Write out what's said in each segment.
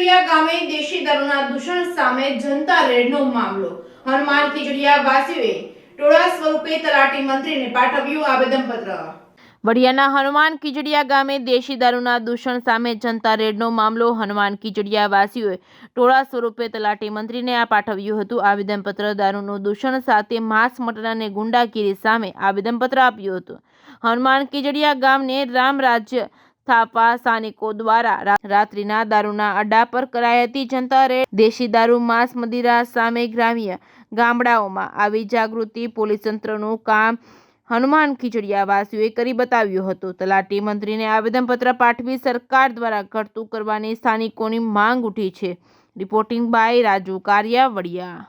ખીજડીયા ગામે દેશી દારૂના દૂષણ સામે જનતા રેડનો મામલો. હનુમાન ખીજડીયા વાસીઓએ ટોળા સ્વરૂપે તલાટી મંત્રીને પાઠવ્યું આવેદનપત્ર. વડિયાના હનુમાન ખીજડીયા ગામે દેશી દારૂના દૂષણ સામે જનતા રેડનો મામલો. હનુમાન ખીજડીયા વાસીઓએ ટોળા સ્વરૂપે તલાટી મંત્રીને પાઠવ્યું હતું આવેદનપત્ર. દારૂનું દૂષણ સાથે માંસ મટન અને ગુંડાગીરી સામે આવેદનપત્ર આપ્યું હતું. હનુમાન ખીજડીયા ગામને રામ રાજ્ય સ્થાપવા સ્થાનિકો દ્વારા રાત્રિના દારૂના અડ્ડા પર કરાઈ હતી જનતા રેડ. દેશી દારૂ માંસ મદિરા સામે ગ્રામ્ય ગામડાઓમાં આવી જાગૃતિ પોલીસ તંત્રનું કામ હનુમાન ખીજડીયા વાસીઓએ કરી બતાવ્યું હતું. તલાટી મંત્રીને આવેદનપત્ર પાઠવી સરકાર દ્વારા ઘટતું કરવાની સ્થાનિકોની માંગ ઉઠી છે. Reporting by Raju Kariya, Vadia.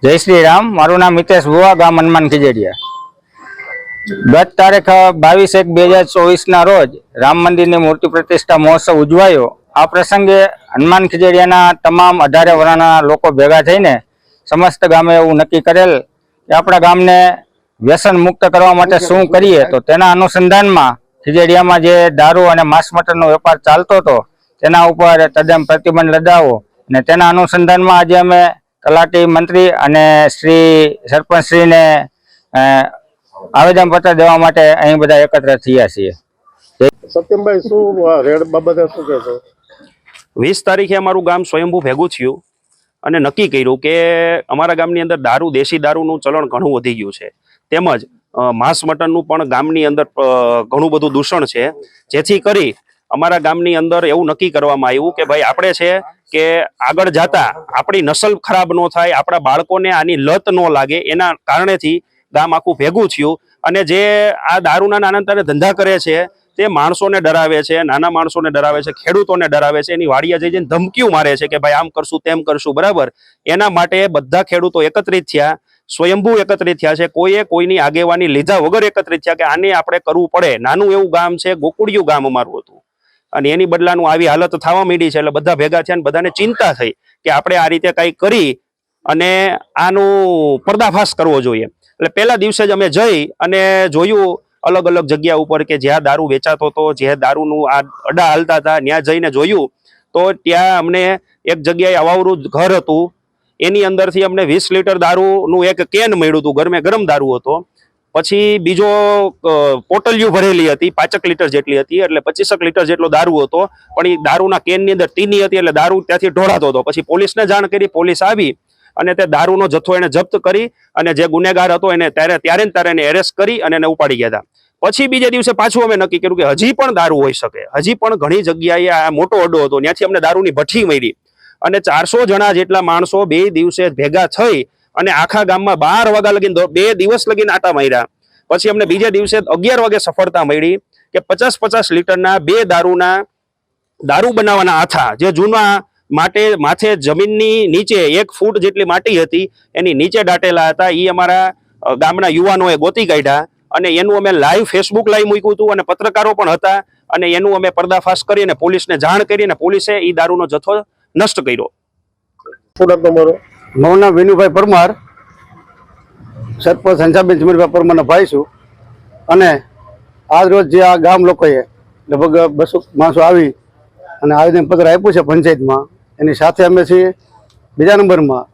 જય શ્રી રામ. મારું નામ મિતેશ બુવા, ગામ હનુમાન ખીજડીયા. ગત તારીખ 22/1/2024 ના રોજ રામ મંદિરની મૂર્તિ પ્રતિષ્ઠા મહોત્સવ ઉજવાયો. આ પ્રસંગે હનુમાન ખીજડીયાના તમામ 18 વર્ષના લોકો ભેગા થઈને સમસ્ત ગામે એવું નક્કી કરેલ કે આપણા ગામને વ્યસન મુક્ત કરવા માટે શું કરીએ. તો તેના અનુસંધાનમાં ખીજડીયામાં જે દારૂ અને માંસ મટનનો વેપાર ચાલતો હતો તેના ઉપર તદ્દન પ્રતિબંધ લગાવો અને તેના અનુસંધાનમાં આજે અમે તલાટી મંત્રી અને શ્રી સરપંચશ્રીને આવેદનપત્ર દેવા માટે અહીં બધા એકત્ર થયા છીએ. સત્યમભાઈ, શું રેડ બાબતે શું કહેશો? 20 તારીખે અમારું ગામ સ્વયંભૂ ભેગું થયું અને નક્કી કર્યું કે અમારા ગામની અંદર દેશી દારૂનું ચલણ ઘણું વધી ગયું છે, તેમજ માંસ મટનનું પણ ગામની અંદર ઘણું બધું દૂષણ છે. જેથી કરી અમારા ગામની અંદર એવું નક્કી કરવામાં આવ્યું કે ભાઈ આપણે છે કે આગળ જતા આપણી નસલ ખરાબ ન થાય, આપણા બાળકોને આની લત ન લાગે, એના કારણેથી ગામ આખું ભેગું થયું. અને જે આ દારૂના નાના ધંધા કરે છે તે માણસોને ડરાવે છે, નાના માણસોને ડરાવે છે, ખેડૂતોને ડરાવે છે, એની વાડિયા જઈને ધમકીઓ મારે છે કે ભાઈ આમ કરશું તેમ કરશું, બરાબર. એના માટે બધા ખેડૂતો એકત્રિત થયા, સ્વયંભૂ એકત્રિત થયા છે. કોઈએ કોઈની આગેવાની લીધા વગર એકત્રિત થયા કે આને આપણે કરવું પડે. નાનું એવું ગામ છે, ગોકુળિયું ગામ અમારું હતું, અને એની બદલાનું આવી હાલત થવા માંડી છે. એટલે બધા ભેગા થયા અને બધાને ચિંતા થઈ કે આપણે આ રીતે કંઈક કરી અને આનું પર્દાફાશ કરવો જોઈએ. એટલે પહેલા દિવસે જ અમે જઈ અને જોયું અલગ અલગ જગ્યા ઉપર કે જ્યાં દારૂ વેચાતો હતો, જ્યાં દારૂનું આ અડા હાલતા હતા, ત્યાં જઈને જોયું તો ત્યાં અમને એક જગ્યાએ અવાવરું ઘર હતું, એની અંદરથી અમને 20 લીટર દારૂનું એક કેન મળ્યું હતું, ગરમે ગરમ દારૂ હતો. પછી બીજો પોટલિયું ભરેલી હતી, 5 લીટર જેટલી હતી, એટલે 25 લીટર જેટલો દારૂ હતો. પણ એ દારૂના કેનની અંદર તીની હતી, એટલે દારૂ ત્યાંથી ઢોળાતો હતો. પછી પોલીસને જાણ કરી, પોલીસ આવી અને તે દારૂનો જથ્થો એને જપ્ત કરી અને જે ગુનેગાર હતો એને ત્યારે એને એરેસ્ટ કરી અને એને ઉપાડી ગયા હતા. પછી બીજે દિવસે પાછું અમે નક્કી કર્યું કે હજી પણ દારૂ હોઈ શકે, હજી પણ ઘણી જગ્યાએ આ મોટો અડ્ડો હતો, ત્યાંથી અમને દારૂની ભઠ્ઠી મળી અને 400 જણા જેટલા માણસો 2 દિવસે ભેગા થઈ અને આખા ગામમાં 12 વાગ્યા લગીને 2 દિવસ લગીને આટા માર્યા. પછી અમને બીજે દિવસે 11 વાગે સફળતા મળી કે 50 લીટરના 2 દારૂ બનાવવાના આથા, જે જૂના માથે જમીનની નીચે 1 ફૂટ જેટલી માટી હતી એની નીચે દાટેલા હતા. એ અમારા ગામના યુવાનોએ ગોતી કાઢ્યા અને એનું અમે લાઈવ ફેસબુક લાઈવ મૂક્યું હતું અને પત્રકારો પણ હતા અને એનું અમે પર્દાફાશ કરી અને પોલીસને જાણ કરી અને પોલીસે એ દારૂનો જથ્થો નષ્ટ કર્યો. મારું નામ વિનુભાઈ પરમાર, સરપંચ હંસાબેન ચમરભાઈ પરમારના ભાઈ છું. અને આજ રોજ જે આ ગામ લોકોએ લગભગ 200 માણસો આવી અને આવેદનપત્ર આપ્યું છે પંચાયતમાં, એની સાથે અમે છીએ. બીજા નંબરમાં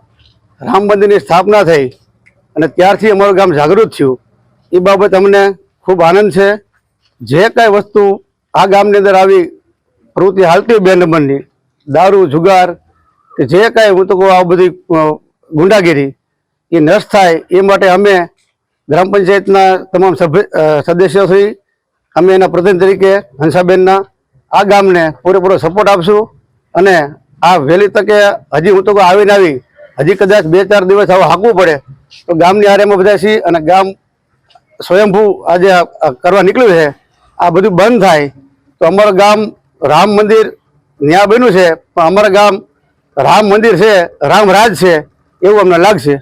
રામ મંદિરની સ્થાપના થઈ અને ત્યારથી અમારું ગામ જાગૃત થયું, એ બાબત અમને ખૂબ આનંદ છે. જે કાંઈ વસ્તુ આ ગામની અંદર આવી પ્રવૃત્તિ હાલતી હોય 2 નંબરની, દારૂ, જુગાર કે જે કાંઈ હું તો કહું આ બધી ગુંડાગીરી એ નષ્ટ થાય એ માટે અમે ગ્રામ પંચાયતના તમામ સદસ્યોથી અમે એના પ્રતિનિધિ તરીકે હંસાબેનના આ ગામને પૂરેપૂરો સપોર્ટ આપશું. અને આ વહેલી તકે હજી હું તો આવીને હજી કદાચ 2-4 દિવસ આવું હાંકવું પડે તો ગામની આરેમાં બધા છીએ અને ગામ સ્વયંભૂ આજે કરવા નીકળ્યું છે, આ બધું બંધ થાય તો અમારું ગામ રામ મંદિર ન્યા બન્યું છે પણ અમારા ગામ રામ મંદિર છે, રામ રાજ છે એવું અમને લાગશે.